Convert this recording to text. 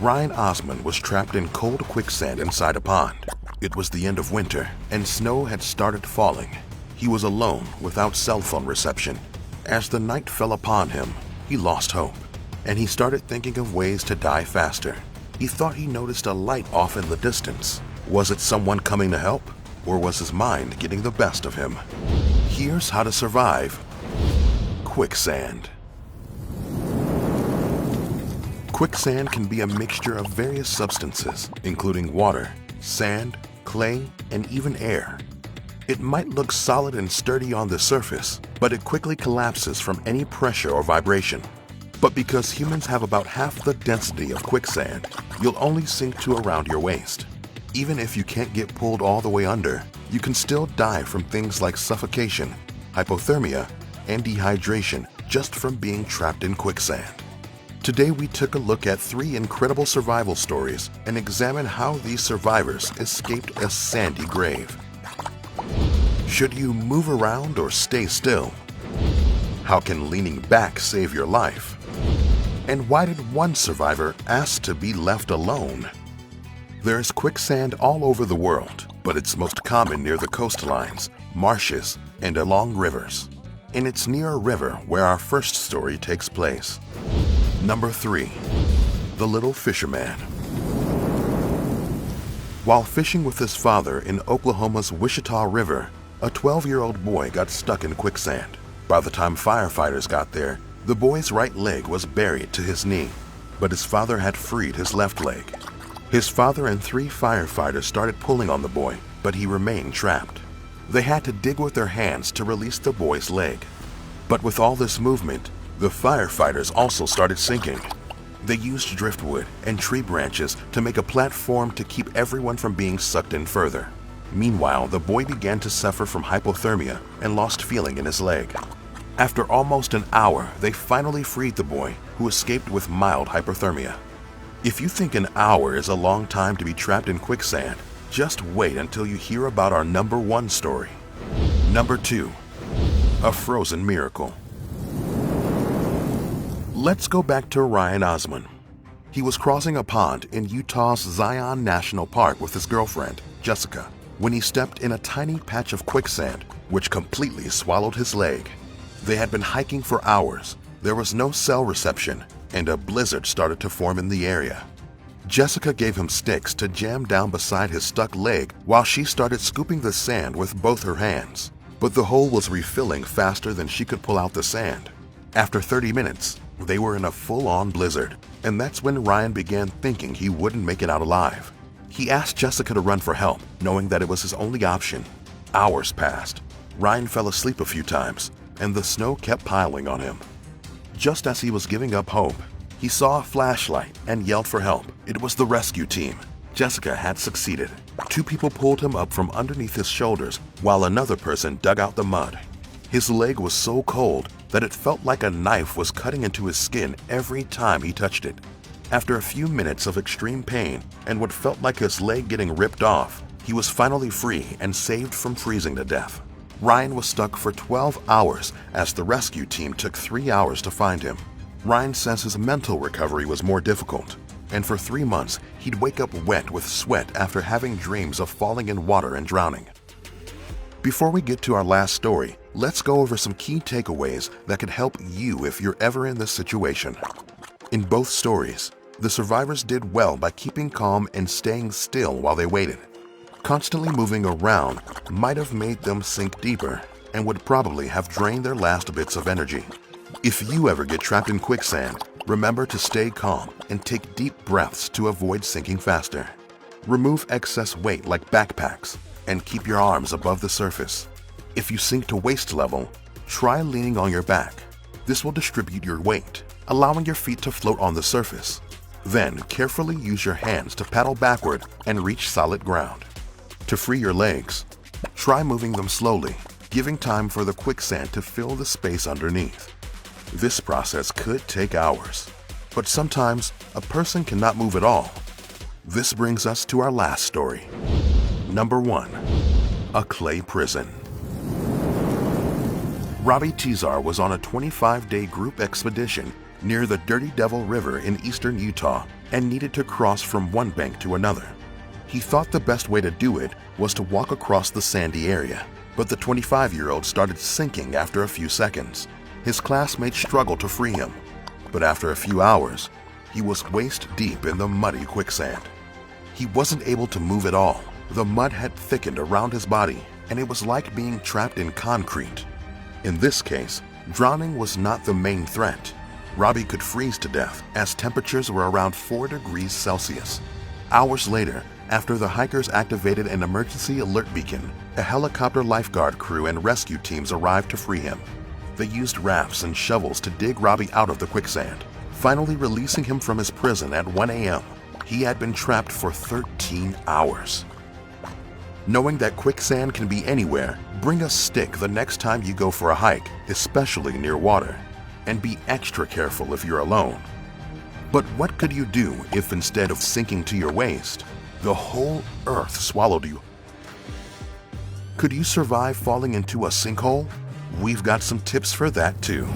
Ryan Osman was trapped in cold quicksand inside a pond. It was the end of winter, and snow had started falling. He was alone without cell phone reception. As the night fell upon him, he lost hope, and he started thinking of ways to die faster. He thought he noticed a light off in the distance. Was it someone coming to help, or was his mind getting the best of him? Here's how to survive quicksand. Quicksand can be a mixture of various substances, including water, sand, clay, and even air. It might look solid and sturdy on the surface, but it quickly collapses from any pressure or vibration. But because humans have about half the density of quicksand, you'll only sink to around your waist. Even if you can't get pulled all the way under, you can still die from things like suffocation, hypothermia, and dehydration just from being trapped in quicksand. Today we took a look at 3 incredible survival stories and examined how these survivors escaped a sandy grave. Should you move around or stay still? How can leaning back save your life? And why did one survivor ask to be left alone? There's quicksand all over the world, but it's most common near the coastlines, marshes, and along rivers. And it's near a river where our first story takes place. Number 3. The Little Fisherman. While fishing with his father in Oklahoma's Wichita River, a 12-year-old boy got stuck in quicksand. By the time firefighters got there, the boy's right leg was buried to his knee, but his father had freed his left leg. His father and 3 firefighters started pulling on the boy, but he remained trapped. They had to dig with their hands to release the boy's leg. But with all this movement, the firefighters also started sinking. They used driftwood and tree branches to make a platform to keep everyone from being sucked in further. Meanwhile, the boy began to suffer from hypothermia and lost feeling in his leg. After almost an hour, they finally freed the boy, who escaped with mild hypothermia. If you think an hour is a long time to be trapped in quicksand, just wait until you hear about our number 1 story. Number 2. A frozen miracle. Let's go back to Ryan Osman. He was crossing a pond in Utah's Zion National Park with his girlfriend, Jessica, when he stepped in a tiny patch of quicksand, which completely swallowed his leg. They had been hiking for hours, there was no cell reception, and a blizzard started to form in the area. Jessica gave him sticks to jam down beside his stuck leg while she started scooping the sand with both her hands. But the hole was refilling faster than she could pull out the sand. After 30 minutes, they were in a full-on blizzard, and that's when Ryan began thinking he wouldn't make it out alive. He asked Jessica to run for help, knowing that it was his only option. Hours passed. Ryan fell asleep a few times, and the snow kept piling on him. Just as he was giving up hope, he saw a flashlight and yelled for help. It was the rescue team. Jessica had succeeded. 2 people pulled him up from underneath his shoulders, while another person dug out the mud. His leg was so cold that it felt like a knife was cutting into his skin every time he touched it. After a few minutes of extreme pain and what felt like his leg getting ripped off, he was finally free and saved from freezing to death. Ryan was stuck for 12 hours as the rescue team took 3 hours to find him. Ryan says his mental recovery was more difficult, and for 3 months he'd wake up wet with sweat after having dreams of falling in water and drowning. Before we get to our last story, let's go over some key takeaways that could help you if you're ever in this situation. In both stories, the survivors did well by keeping calm and staying still while they waited. Constantly moving around might have made them sink deeper and would probably have drained their last bits of energy. If you ever get trapped in quicksand, remember to stay calm and take deep breaths to avoid sinking faster. Remove excess weight like backpacks and keep your arms above the surface. If you sink to waist level, try leaning on your back. This will distribute your weight, allowing your feet to float on the surface. Then carefully use your hands to paddle backward and reach solid ground. To free your legs, try moving them slowly, giving time for the quicksand to fill the space underneath. This process could take hours, but sometimes a person cannot move at all. This brings us to our last story. Number 1. A clay prison. Robbie Tizar was on a 25-day group expedition near the Dirty Devil River in eastern Utah and needed to cross from one bank to another. He thought the best way to do it was to walk across the sandy area, but the 25-year-old started sinking after a few seconds. His classmates struggled to free him, but after a few hours, he was waist deep in the muddy quicksand. He wasn't able to move at all. The mud had thickened around his body, and it was like being trapped in concrete. In this case, drowning was not the main threat. Robbie could freeze to death as temperatures were around 4 degrees Celsius. Hours later, after the hikers activated an emergency alert beacon, a helicopter lifeguard crew and rescue teams arrived to free him. They used rafts and shovels to dig Robbie out of the quicksand, finally releasing him from his prison at 1 a.m. He had been trapped for 13 hours. Knowing that quicksand can be anywhere, bring a stick the next time you go for a hike, especially near water, and be extra careful if you're alone. But what could you do if instead of sinking to your waist, the whole earth swallowed you? Could you survive falling into a sinkhole? We've got some tips for that too.